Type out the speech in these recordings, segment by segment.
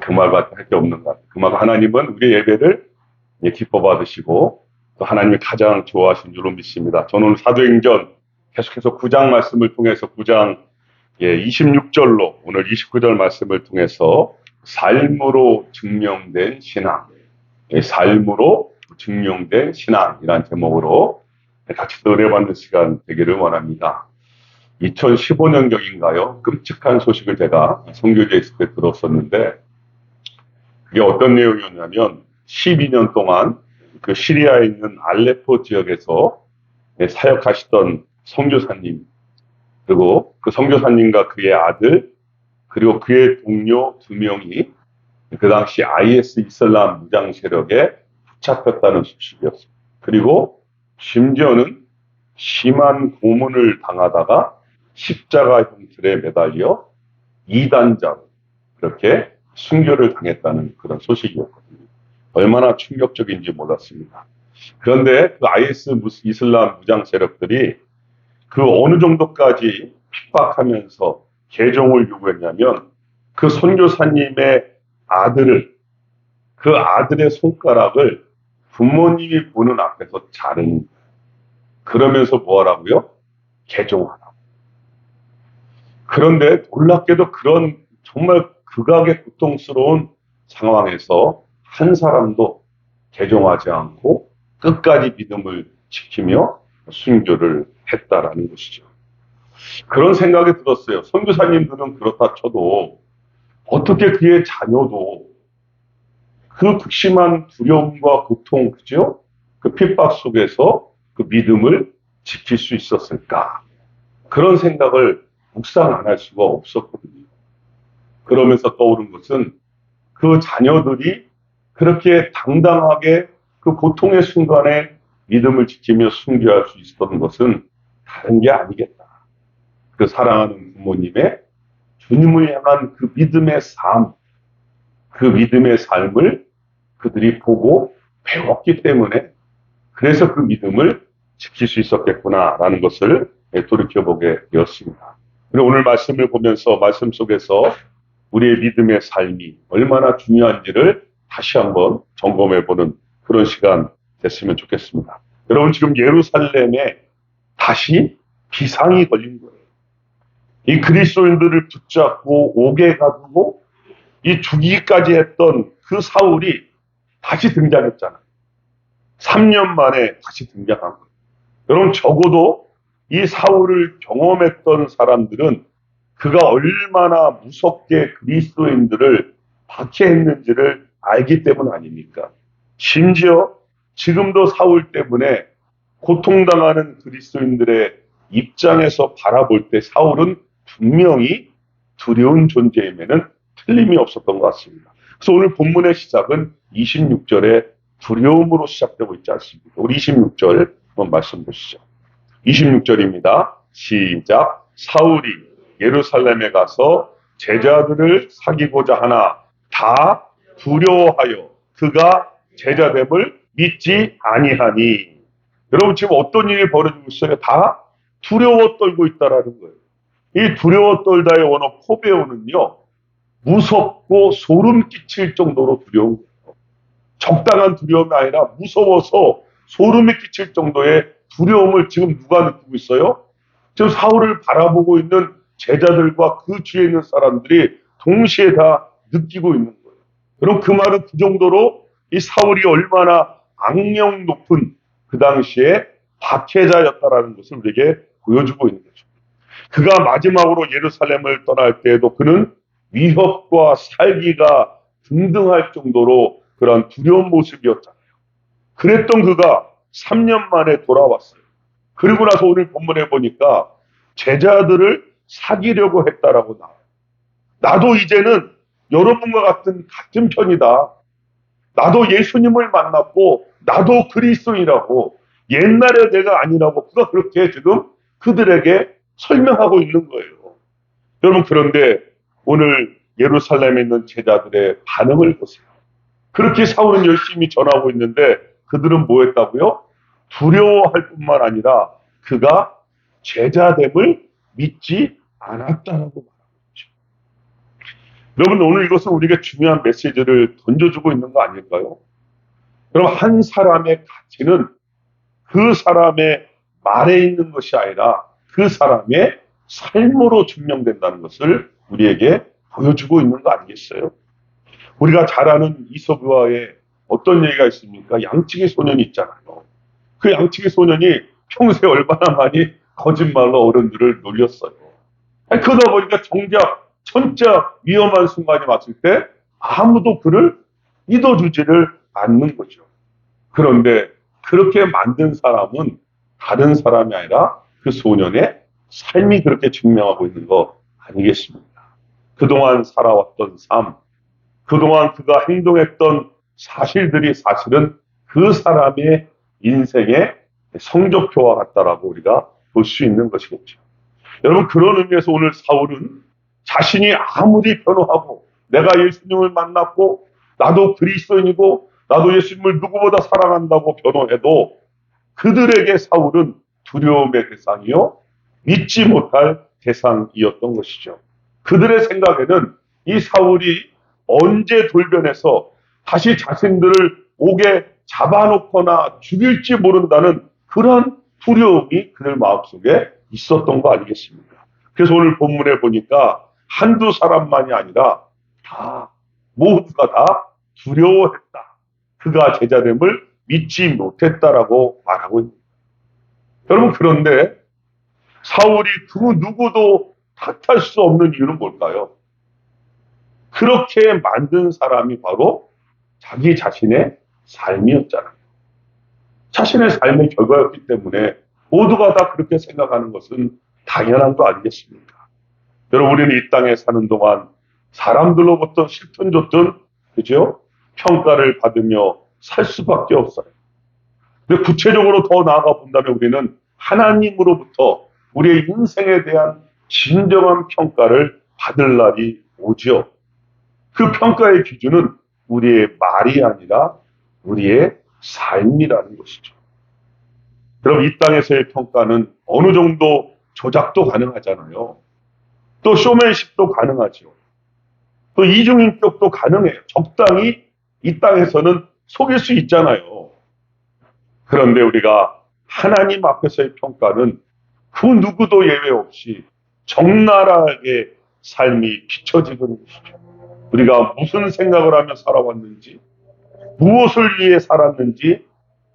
그 말밖에 할 게 없는 것 같아요. 그만큼 하나님은 우리의 예배를 기뻐 받으시고 또 하나님이 가장 좋아하신 줄로 믿습니다. 저는 오늘 사도행전 계속해서 9장 말씀을 통해서 9장 26절로 오늘 29절 말씀을 통해서 삶으로 증명된 신앙, 삶으로 증명된 신앙이라는 제목으로 같이 은혜받는 시간 되기를 원합니다. 2015년경인가요? 끔찍한 소식을 제가 선교지에 있을 때 들었었는데 그게 어떤 내용이었냐면 12년 동안 그 시리아에 있는 알레포 지역에서 사역하시던 선교사님 그리고 그 선교사님과 그의 아들 그리고 그의 동료 2명이 그 당시 IS 이슬람 무장 세력에 붙잡혔다는 소식이었습니다. 그리고 심지어는 심한 고문을 당하다가 십자가 형틀에 매달려 이단자로 그렇게 순교를 당했다는 그런 소식이었거든요. 얼마나 충격적인지 몰랐습니다. 그런데 그 IS 이슬람 무장 세력들이 그 어느 정도까지 핍박하면서 개종을 요구했냐면 그 선교사님의 아들을 그 아들의 손가락을 부모님이 보는 앞에서 자른 그러면서 뭐 하라고요? 개종하라고. 그런데 놀랍게도 그런 정말 극악의 고통스러운 상황에서 한 사람도 개종하지 않고 끝까지 믿음을 지키며 순교를 했다라는 것이죠. 그런 생각이 들었어요. 선교사님들은 그렇다 쳐도 어떻게 그의 자녀도 그 극심한 두려움과 고통, 그죠? 그 핍박 속에서 그 믿음을 지킬 수 있었을까? 그런 생각을 묵상 안 할 수가 없었거든요. 그러면서 떠오른 것은 그 자녀들이 그렇게 당당하게 그 고통의 순간에 믿음을 지키며 순교할 수 있었던 것은 다른 게 아니겠다. 그 사랑하는 부모님의 주님을 향한 그 믿음의 삶, 그 믿음의 삶을 그들이 보고 배웠기 때문에 그래서 그 믿음을 지킬 수 있었겠구나라는 것을 돌이켜보게 되었습니다. 그리고 오늘 말씀을 보면서 말씀 속에서 우리의 믿음의 삶이 얼마나 중요한지를 다시 한번 점검해보는 그런 시간 됐으면 좋겠습니다. 여러분 지금 예루살렘에 다시 비상이 걸린 거예요. 이 그리스도인들을 붙잡고 옥에 가두고 이 죽이기까지 했던 그 사울이 다시 등장했잖아요. 3년 만에 다시 등장한 거예요. 여러분 적어도 이 사울을 경험했던 사람들은 그가 얼마나 무섭게 그리스도인들을 박해했는지를 알기 때문 아닙니까? 심지어 지금도 사울 때문에 고통당하는 그리스도인들의 입장에서 바라볼 때 사울은 분명히 두려운 존재임에는 틀림이 없었던 것 같습니다. 그래서 오늘 본문의 시작은 26절에 두려움으로 시작되고 있지 않습니까? 우리 26절 한번 말씀 보시죠. 26절입니다. 시작. 사울이 예루살렘에 가서 제자들을 사귀고자 하나 다 두려워하여 그가 제자됨을 믿지 아니하니. 여러분 지금 어떤 일이 벌어지고 있어요? 다 두려워 떨고 있다라는 거예요. 이 두려워 떨다의 원어 포베오는요. 무섭고 소름 끼칠 정도로 두려운 거예요. 적당한 두려움이 아니라 무서워서 소름이 끼칠 정도의 두려움을 지금 누가 느끼고 있어요? 지금 사울을 바라보고 있는 제자들과 그 주위에 있는 사람들이 동시에 다 느끼고 있는 거예요. 그럼 그 말은 그 정도로 이 사울이 얼마나 악명 높은 그 당시에 박해자였다라는 것을 우리에게 보여주고 있는 거죠. 그가 마지막으로 예루살렘을 떠날 때에도 그는 위협과 살기가 등등할 정도로 그런 두려운 모습이었잖아요. 그랬던 그가 3년 만에 돌아왔어요. 그리고 나서 오늘 본문에 보니까 제자들을 사귀려고 했다라고 나와요. 나도 이제는 여러분과 같은 편이다. 나도 예수님을 만났고 나도 그리스도인이라고 옛날에 내가 아니라고 그가 그렇게 지금 그들에게 설명하고 있는 거예요. 여러분 그런데 오늘 예루살렘에 있는 제자들의 반응을 보세요. 그렇게 사울은 열심히 전하고 있는데 그들은 뭐 했다고요? 두려워할 뿐만 아니라 그가 제자됨을 믿지 않았다라고 말하고 있죠. 여러분, 오늘 이것은 우리에게 중요한 메시지를 던져주고 있는 거 아닐까요? 여러분, 한 사람의 가치는 그 사람의 말에 있는 것이 아니라 그 사람의 삶으로 증명된다는 것을 우리에게 보여주고 있는 거 아니겠어요? 우리가 잘 아는 이솝과의 어떤 얘기가 있습니까? 양치기 소년이 있잖아요. 그 양치기 소년이 평소에 얼마나 많이 거짓말로 어른들을 놀렸어요. 그러다 보니까 정작 진짜 위험한 순간이 왔을 때 아무도 그를 믿어주지를 않는 거죠. 그런데 그렇게 만든 사람은 다른 사람이 아니라 그 소년의 삶이 그렇게 증명하고 있는 거 아니겠습니까? 그동안 살아왔던 삶, 그동안 그가 행동했던 사실들이 사실은 그 사람의 인생의 성적표와 같다라고 우리가 볼 수 있는 것이겠죠. 여러분, 그런 의미에서 오늘 사울은 자신이 아무리 변호하고 내가 예수님을 만났고 나도 그리스도인이고 나도 예수님을 누구보다 사랑한다고 변호해도 그들에게 사울은 두려움의 대상이요 믿지 못할 대상이었던 것이죠. 그들의 생각에는 이 사울이 언제 돌변해서 다시 자신들을 옥에 잡아놓거나 죽일지 모른다는 그러한 두려움이 그들 마음속에 있었던 거 아니겠습니까? 그래서 오늘 본문에 보니까 한두 사람만이 아니라 모두가 다 두려워했다. 그가 제자됨을 믿지 못했다라고 말하고 있습니다. 여러분, 그런데 사울이 그 누구도 탓할 수 없는 이유는 뭘까요? 그렇게 만든 사람이 바로 자기 자신의 삶이었잖아요. 자신의 삶의 결과였기 때문에 모두가 다 그렇게 생각하는 것은 당연한 거 아니겠습니까? 여러분, 우리는 이 땅에 사는 동안 사람들로부터 싫든 좋든, 그죠? 평가를 받으며 살 수밖에 없어요. 근데 구체적으로 더 나아가 본다면 우리는 하나님으로부터 우리의 인생에 대한 진정한 평가를 받을 날이 오죠. 그 평가의 기준은 우리의 말이 아니라 우리의 삶이라는 것이죠. 그럼 이 땅에서의 평가는 어느 정도 조작도 가능하잖아요. 또 쇼맨십도 가능하죠. 또 이중인격도 가능해요. 적당히 이 땅에서는 속일 수 있잖아요. 그런데 우리가 하나님 앞에서의 평가는 그 누구도 예외 없이 적나라하게 삶이 비춰지는 것이죠. 우리가 무슨 생각을 하며 살아왔는지, 무엇을 위해 살았는지,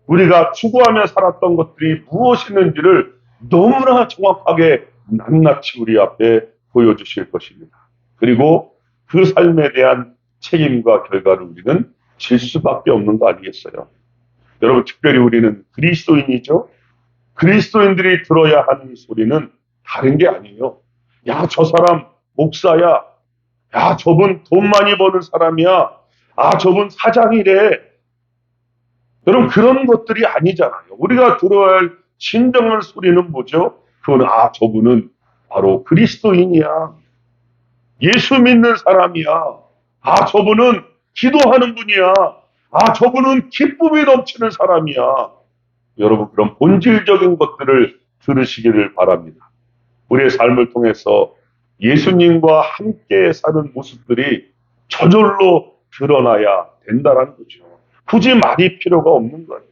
우리가 추구하며 살았던 것들이 무엇이었는지를 너무나 정확하게 낱낱이 우리 앞에 보여주실 것입니다. 그리고 그 삶에 대한 책임과 결과를 우리는 질 수밖에 없는 거 아니겠어요? 여러분, 특별히 우리는 그리스도인이죠. 그리스도인들이 들어야 하는 소리는 다른 게 아니에요. 야, 저 사람 목사야. 야, 저분 돈 많이 버는 사람이야. 아, 저분 사장이래. 여러분, 그런 것들이 아니잖아요. 우리가 들어야 할 진정한 소리는 뭐죠? 그건, 아, 저분은 바로 그리스도인이야. 예수 믿는 사람이야. 아, 저분은 기도하는 분이야. 아, 저분은 기쁨이 넘치는 사람이야. 여러분, 그런 본질적인 것들을 들으시기를 바랍니다. 우리의 삶을 통해서 예수님과 함께 사는 모습들이 저절로 드러나야 된다는 거죠. 굳이 말이 필요가 없는 거예요.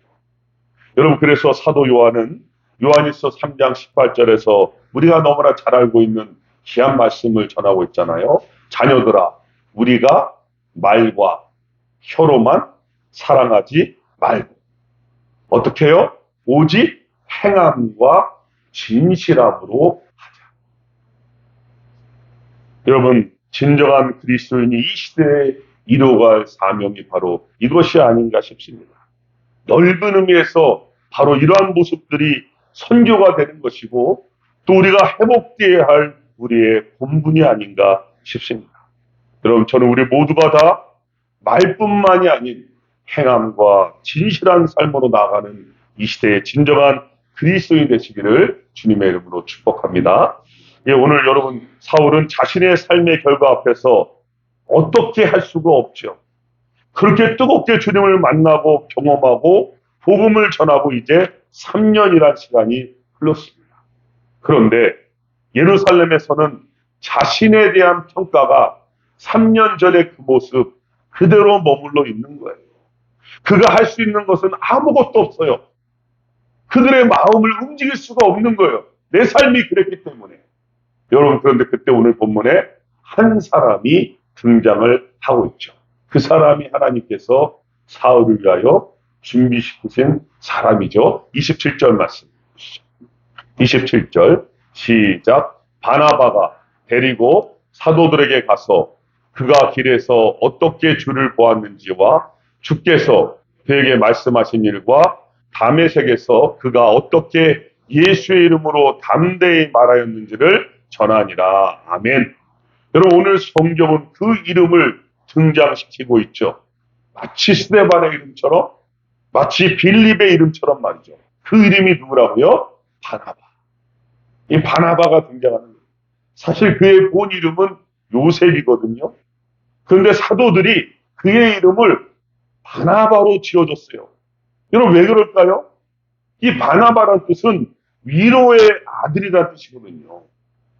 여러분, 그래서 사도 요한은 요한일서 3장 18절에서 우리가 너무나 잘 알고 있는 귀한 말씀을 전하고 있잖아요. 자녀들아, 우리가 말과 혀로만 사랑하지 말고 어떻게 해요? 오직 행함과 진실함으로 하자. 여러분, 진정한 그리스도인이 이 시대에 이루어갈 사명이 바로 이것이 아닌가 싶습니다. 넓은 의미에서 바로 이러한 모습들이 선교가 되는 것이고 또 우리가 회복되어야 할 우리의 본분이 아닌가 싶습니다. 여러분, 저는 우리 모두가 다 말뿐만이 아닌 행함과 진실한 삶으로 나아가는 이 시대의 진정한 그리스도인이 되시기를 주님의 이름으로 축복합니다. 예, 오늘 여러분, 사울은 자신의 삶의 결과 앞에서 어떻게 할 수가 없죠. 그렇게 뜨겁게 주님을 만나고 경험하고 복음을 전하고 이제 3년이란 시간이 흘렀습니다. 그런데 예루살렘에서는 자신에 대한 평가가 3년 전의 그 모습 그대로 머물러 있는 거예요. 그가 할 수 있는 것은 아무것도 없어요. 그들의 마음을 움직일 수가 없는 거예요. 내 삶이 그랬기 때문에. 여러분, 그런데 그때 오늘 본문에 한 사람이 등장을 하고 있죠. 그 사람이 하나님께서 사울을 위하여 준비시키신 사람이죠. 27절 말씀 보시죠. 27절 시작. 바나바가 데리고 사도들에게 가서 그가 길에서 어떻게 주를 보았는지와 주께서 그에게 말씀하신 일과 다메섹에서 그가 어떻게 예수의 이름으로 담대히 말하였는지를 전하니라. 아멘. 여러분, 오늘 성경은 그 이름을 등장시키고 있죠. 마치 스데반의 이름처럼, 마치 빌립의 이름처럼 말이죠. 그 이름이 누구라고요? 바나바. 이 바나바가 등장하는 거예요. 사실 그의 본 이름은 요셉이거든요. 그런데 사도들이 그의 이름을 바나바로 지어줬어요. 여러분, 왜 그럴까요? 이 바나바란 뜻은 위로의 아들이라는 뜻이거든요.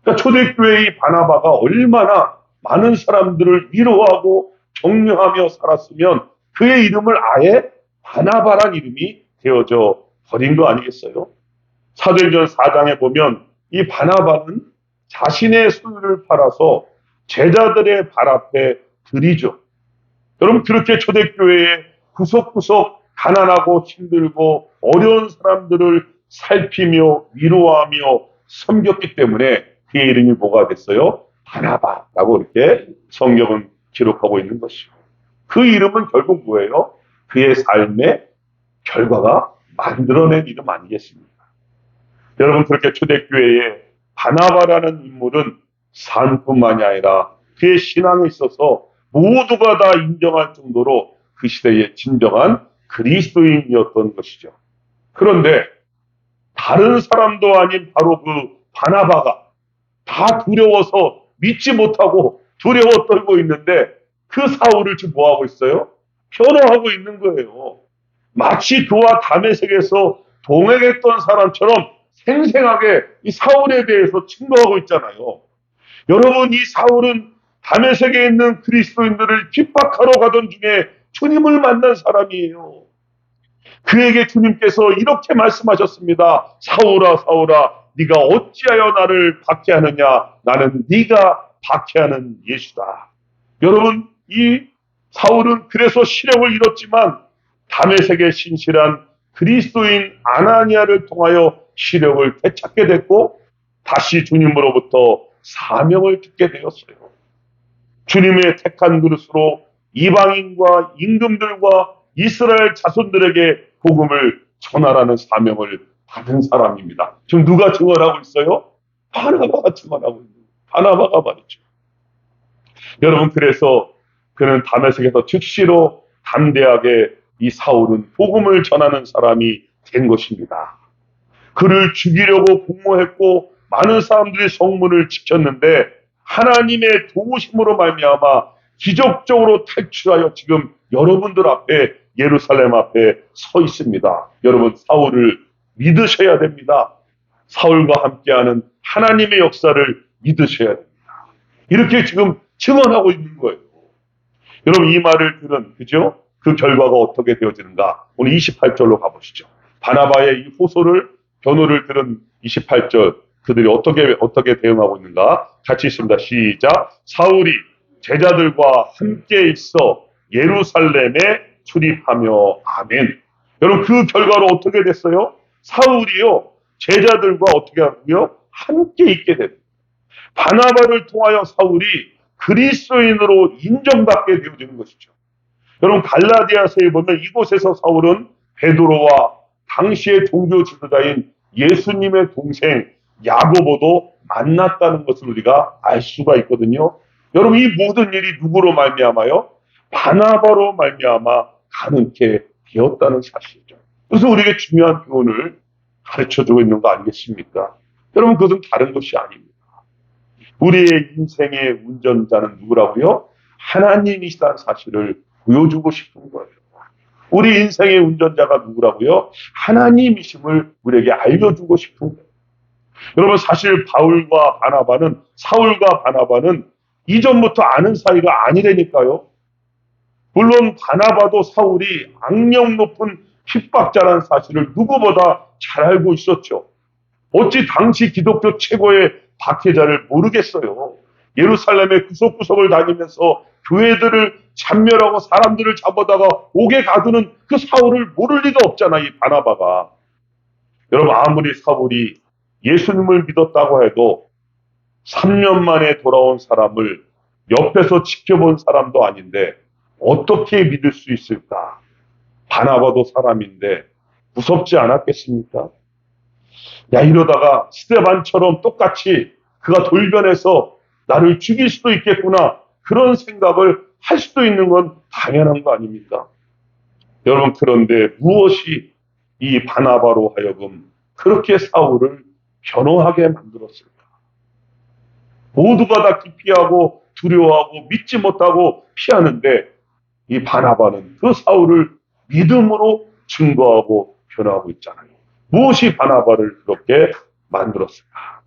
그러니까 초대교회의 바나바가 얼마나 많은 사람들을 위로하고 격려하며 살았으면 그의 이름을 아예 바나바란 이름이 되어져 버린 거 아니겠어요? 사도행전 4장에 보면 이 바나바는 자신의 소유를 팔아서 제자들의 발 앞에 드리죠. 여러분, 그렇게 초대교회에 구석구석 가난하고 힘들고 어려운 사람들을 살피며 위로하며 섬겼기 때문에 그의 이름이 뭐가 됐어요? 바나바라고 이렇게 성경은 기록하고 있는 것이죠. 그 이름은 결국 뭐예요? 그의 삶의 결과가 만들어낸 이름 아니겠습니까? 여러분, 그렇게 초대교회에 바나바라는 인물은 삶뿐만이 아니라 그의 신앙에 있어서 모두가 다 인정할 정도로 그 시대의 진정한 그리스도인이었던 것이죠. 그런데 다른 사람도 아닌 바로 그 바나바가 다 두려워서 믿지 못하고 두려워 떨고 있는데 그 사울을 지금 뭐하고 있어요? 변호하고 있는 거예요. 마치 그와 다메섹에서 동행했던 사람처럼 생생하게 이 사울에 대해서 증거하고 있잖아요. 여러분, 이 사울은 다메섹에 있는 그리스도인들을 핍박하러 가던 중에 주님을 만난 사람이에요. 그에게 주님께서 이렇게 말씀하셨습니다. 사울아, 사울아, 네가 어찌하여 나를 박해하느냐? 나는 네가 박해하는 예수다. 여러분, 이 사울은 그래서 시력을 잃었지만 다메섹의 신실한 그리스도인 아나니아를 통하여 시력을 되찾게 됐고 다시 주님으로부터 사명을 듣게 되었어요. 주님의 택한 그릇으로 이방인과 임금들과 이스라엘 자손들에게 복음을 전하라는 사명을 받은 사람입니다. 지금 누가 증언하고 있어요? 바나바가 증언하고 있는 거예요. 바나바가 말이죠. 여러분, 그래서 그는 다메섹에서 즉시로 담대하게 이 사울은 복음을 전하는 사람이 된 것입니다. 그를 죽이려고 공모했고 많은 사람들이 성문을 지켰는데 하나님의 도우심으로 말미암아 기적적으로 탈출하여 지금 여러분들 앞에 예루살렘 앞에 서 있습니다. 여러분, 사울을 믿으셔야 됩니다. 사울과 함께하는 하나님의 역사를 믿으셔야 됩니다. 이렇게 지금 증언하고 있는 거예요. 여러분, 이 말을 들은, 그죠? 그 결과가 어떻게 되어지는가? 오늘 28절로 가보시죠. 바나바의 이 호소를, 변호를 들은 28절, 그들이 어떻게 대응하고 있는가? 같이 있습니다. 시작. 사울이 제자들과 함께 있어 예루살렘에 출입하며, 아멘. 여러분, 그 결과로 어떻게 됐어요? 사울이요, 제자들과 어떻게 하고요? 함께 있게 됩니다. 바나바를 통하여 사울이 그리스도인으로 인정받게 되어지는 것이죠. 여러분, 갈라디아서에 보면 이곳에서 사울은 베드로와 당시의 종교 지도자인 예수님의 동생 야고보도 만났다는 것을 우리가 알 수가 있거든요. 여러분, 이 모든 일이 누구로 말미암아요? 바나바로 말미암아 가능케 되었다는 사실이죠. 그래서 우리에게 중요한 교훈을 가르쳐주고 있는 거 아니겠습니까? 여러분, 그것은 다른 것이 아닙니다. 우리의 인생의 운전자는 누구라고요? 하나님이시다는 사실을 보여주고 싶은 거예요. 우리 인생의 운전자가 누구라고요? 하나님이심을 우리에게 알려주고 싶은 거예요. 여러분, 사실 사울과 바나바는 이전부터 아는 사이가 아니라니까요. 물론 바나바도 사울이 악명 높은 핍박자라는 사실을 누구보다 잘 알고 있었죠. 어찌 당시 기독교 최고의 박해자를 모르겠어요. 예루살렘의 구석구석을 다니면서 교회들을 참멸하고 사람들을 잡아다가 옥에 가두는 그 사울을 모를 리가 없잖아, 이 바나바가. 여러분, 아무리 사울이 예수님을 믿었다고 해도 3년 만에 돌아온 사람을 옆에서 지켜본 사람도 아닌데 어떻게 믿을 수 있을까? 바나바도 사람인데 무섭지 않았겠습니까? 야, 이러다가 스데반처럼 똑같이 그가 돌변해서 나를 죽일 수도 있겠구나, 그런 생각을 할 수도 있는 건 당연한 거 아닙니까? 여러분, 그런데 무엇이 이 바나바로 하여금 그렇게 사울을 변호하게 만들었을까? 모두가 다 기피하고 두려워하고 믿지 못하고 피하는데 이 바나바는 그 사울을 믿음으로 증거하고 변화하고 있잖아요. 무엇이 바나바를 그렇게 만들었을까?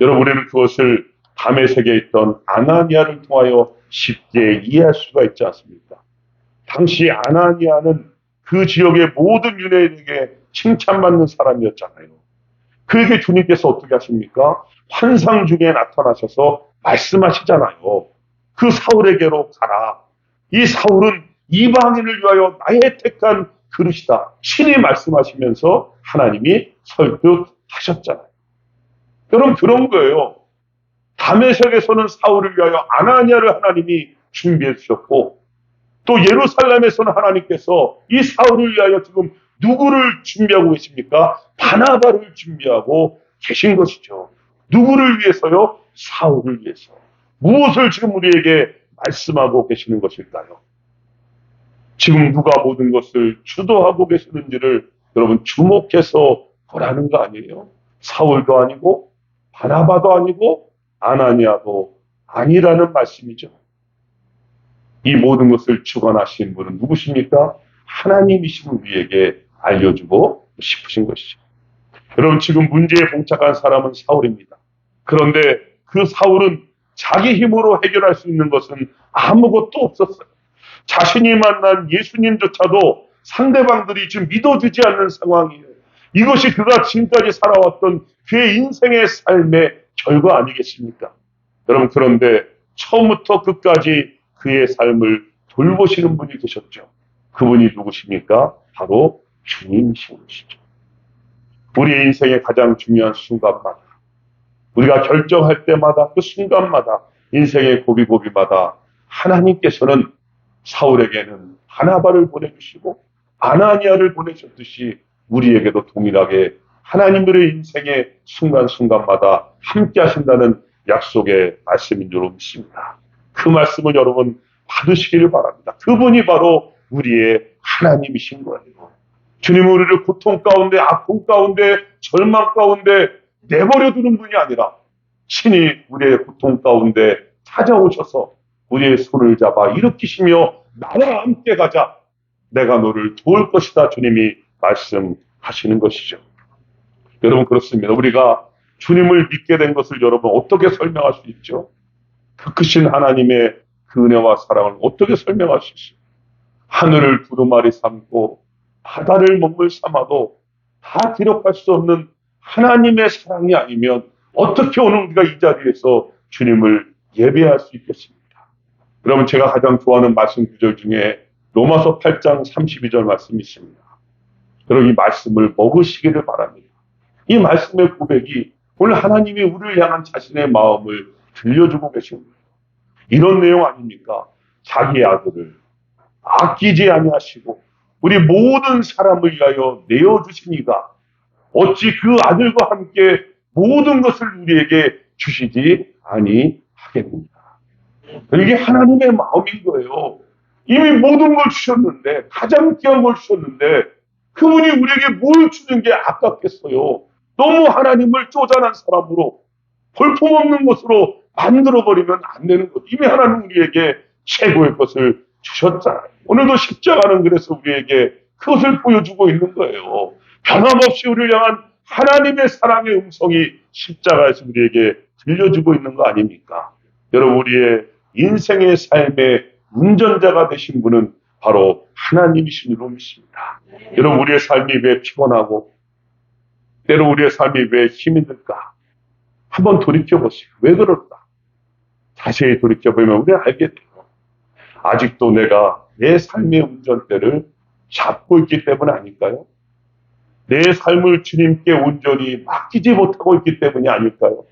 여러분, 우리는 그것을 다메섹에 있던 아나니아를 통하여 쉽게 이해할 수가 있지 않습니까? 당시 아나니아는 그 지역의 모든 유대인에게 칭찬받는 사람이었잖아요. 그에게 주님께서 어떻게 하십니까? 환상 중에 나타나셔서 말씀하시잖아요. 그 사울에게로 가라. 이 사울은 이방인을 위하여 나의 택한 그릇이다. 친히 말씀하시면서 하나님이 설득하셨잖아요. 여러분, 그런 거예요. 다메섹에서는 사울을 위하여 아나니아를 하나님이 준비해 주셨고, 또 예루살렘에서는 하나님께서 이 사울을 위하여 지금 누구를 준비하고 계십니까? 바나바를 준비하고 계신 것이죠. 누구를 위해서요? 사울을 위해서. 무엇을 지금 우리에게 말씀하고 계시는 것일까요? 지금 누가 모든 것을 주도하고 계시는지를 여러분 주목해서 보라는 거 아니에요? 사울도 아니고 바나바도 아니고 아나니아도 아니라는 말씀이죠. 이 모든 것을 주관하신 분은 누구십니까? 하나님이신 우리에게 알려주고 싶으신 것이죠. 여러분, 지금 문제에 봉착한 사람은 사울입니다. 그런데 그 사울은 자기 힘으로 해결할 수 있는 것은 아무것도 없었어요. 자신이 만난 예수님조차도 상대방들이 지금 믿어주지 않는 상황이에요. 이것이 그가 지금까지 살아왔던 그의 인생의 삶의 결과 아니겠습니까? 여러분, 그런데 처음부터 끝까지 그의 삶을 돌보시는 분이 계셨죠. 그분이 누구십니까? 바로 주님이신 것이죠. 우리의 인생의 가장 중요한 순간마다, 우리가 결정할 때마다, 그 순간마다, 인생의 고비고비마다 하나님께서는 사울에게는 바나바를 보내주시고 아나니아를 보내셨듯이 우리에게도 동일하게 하나님들의 인생의 순간순간마다 함께 하신다는 약속의 말씀인 줄 믿습니다. 그 말씀을 여러분 받으시기를 바랍니다. 그분이 바로 우리의 하나님이신 거예요. 주님은 우리를 고통 가운데, 아픔 가운데, 절망 가운데 내버려 두는 분이 아니라 친히 우리의 고통 가운데 찾아오셔서 우리의 손을 잡아 일으키시며 나와 함께 가자. 내가 너를 도울 것이다. 주님이 말씀하시는 것이죠. 여러분, 그렇습니다. 우리가 주님을 믿게 된 것을 여러분 어떻게 설명할 수 있죠? 그 크신 하나님의 그 은혜와 사랑을 어떻게 설명할 수 있어요? 하늘을 두루마리 삼고 바다를 먹물 삼아도 다 기록할 수 없는 하나님의 사랑이 아니면 어떻게 오늘 우리가 이 자리에서 주님을 예배할 수 있겠습니까? 그러면 제가 가장 좋아하는 말씀 구절 중에 로마서 8장 32절 말씀이 있습니다. 여러분, 이 말씀을 먹으시기를 바랍니다. 이 말씀의 고백이 오늘 하나님이 우리를 향한 자신의 마음을 들려주고 계신 거예요. 이런 내용 아닙니까? 자기의 아들을 아끼지 아니하시고 우리 모든 사람을 위하여 내어주신 이가 어찌 그 아들과 함께 모든 것을 우리에게 주시지 아니하겠는가? 이게 하나님의 마음인 거예요. 이미 모든 걸 주셨는데, 가장 귀한 걸 주셨는데 그분이 우리에게 뭘 주는 게 아깝겠어요. 너무 하나님을 쪼잔한 사람으로, 볼품없는 것으로 만들어버리면 안 되는 것. 이미 하나님 우리에게 최고의 것을 주셨잖아요. 오늘도 십자가는 그래서 우리에게 그것을 보여주고 있는 거예요. 변함없이 우리를 향한 하나님의 사랑의 음성이 십자가에서 우리에게 들려주고 있는 거 아닙니까? 여러분, 우리의 인생의 삶의 운전자가 되신 분은 바로 하나님이신 줄로 믿습니다. 여러분, 우리의 삶이 왜 피곤하고 때로 우리의 삶이 왜 힘이 들까? 한번 돌이켜보세요. 왜 그럴까? 자세히 돌이켜보면 우리가 알게 돼요. 아직도 내가 내 삶의 운전대를 잡고 있기 때문 아닐까요? 내 삶을 주님께 온전히 맡기지 못하고 있기 때문이 아닐까요?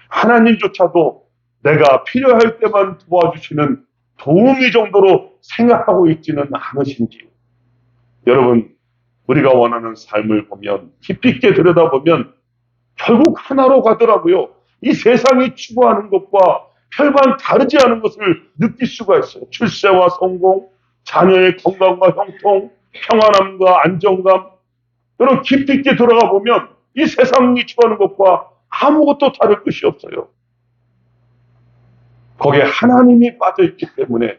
하나님조차도 내가 필요할 때만 도와주시는 도우미 정도로 생각하고 있지는 않으신지. 여러분, 우리가 원하는 삶을 보면 깊이 있게 들여다보면 결국 하나로 가더라고요. 이 세상이 추구하는 것과 별반 다르지 않은 것을 느낄 수가 있어요. 출세와 성공, 자녀의 건강과 형통, 평안함과 안정감. 여러분, 깊이 있게 들어가 보면 이 세상이 추구하는 것과 아무것도 다를 것이 없어요. 거기에 하나님이 빠져있기 때문에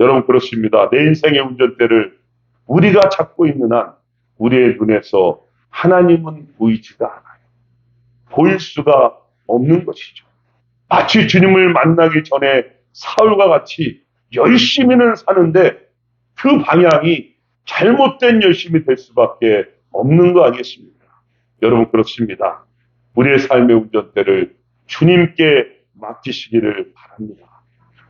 여러분, 그렇습니다. 내 인생의 운전대를 우리가 잡고 있는 한 우리의 눈에서 하나님은 보이지가 않아요. 보일 수가 없는 것이죠. 마치 주님을 만나기 전에 사울과 같이 열심히는 사는데 그 방향이 잘못된 열심이 될 수밖에 없는 거 아니겠습니까? 여러분, 그렇습니다. 우리의 삶의 운전대를 주님께 맡기시기를 바랍니다.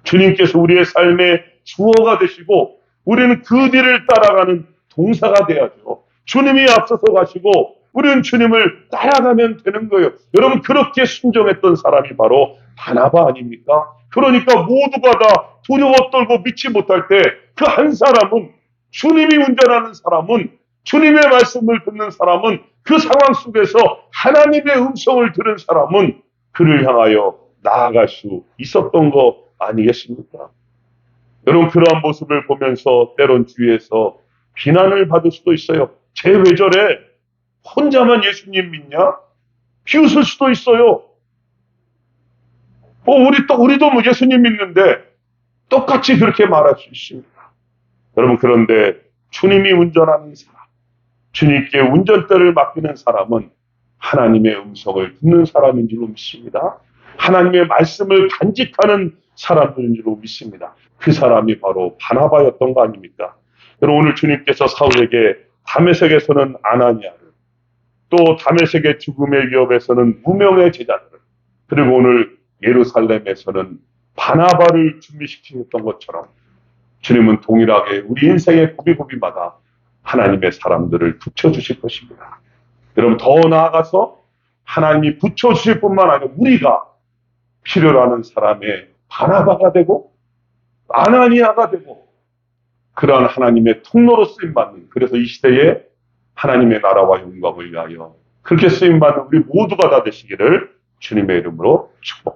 주님께서 우리의 삶의 주어가 되시고 우리는 그 뒤를 따라가는 동사가 돼야죠. 주님이 앞서서 가시고 우리는 주님을 따라가면 되는 거예요. 여러분, 그렇게 순종했던 사람이 바로 바나바 아닙니까? 그러니까 모두가 다 두려워 떨고 믿지 못할 때 그 한 사람은, 주님이 운전하는 사람은, 주님의 말씀을 듣는 사람은, 그 상황 속에서 하나님의 음성을 들은 사람은 그를 향하여 나아갈 수 있었던 거 아니겠습니까? 여러분, 그러한 모습을 보면서 때론 주위에서 비난을 받을 수도 있어요. 쟤 왜 저래? 혼자만 예수님 믿냐? 비웃을 수도 있어요. 우리도 뭐 예수님 믿는데 똑같이 그렇게 말할 수 있습니다. 여러분, 그런데 주님이 운전하는 사람, 주님께 운전대를 맡기는 사람은 하나님의 음성을 듣는 사람인 줄로 믿습니다. 하나님의 말씀을 간직하는 사람인 줄로 믿습니다. 그 사람이 바로 바나바였던 거 아닙니까? 여러분, 오늘 주님께서 사울에게 다메섹에서는 아나니아를, 또 다메섹의 죽음의 위협에서는 무명의 제자들을, 그리고 오늘 예루살렘에서는 바나바를 준비시키셨던 것처럼 주님은 동일하게 우리 인생의 고비고비마다 하나님의 사람들을 붙여주실 것입니다. 여러분, 더 나아가서 하나님이 붙여주실 뿐만 아니라 우리가 필요로 하는 사람의 바나바가 되고 아나니아가 되고 그러한 하나님의 통로로 쓰임받는, 그래서 이 시대에 하나님의 나라와 영광을 위하여 그렇게 쓰임받는 우리 모두가 다 되시기를 주님의 이름으로 축복합니다.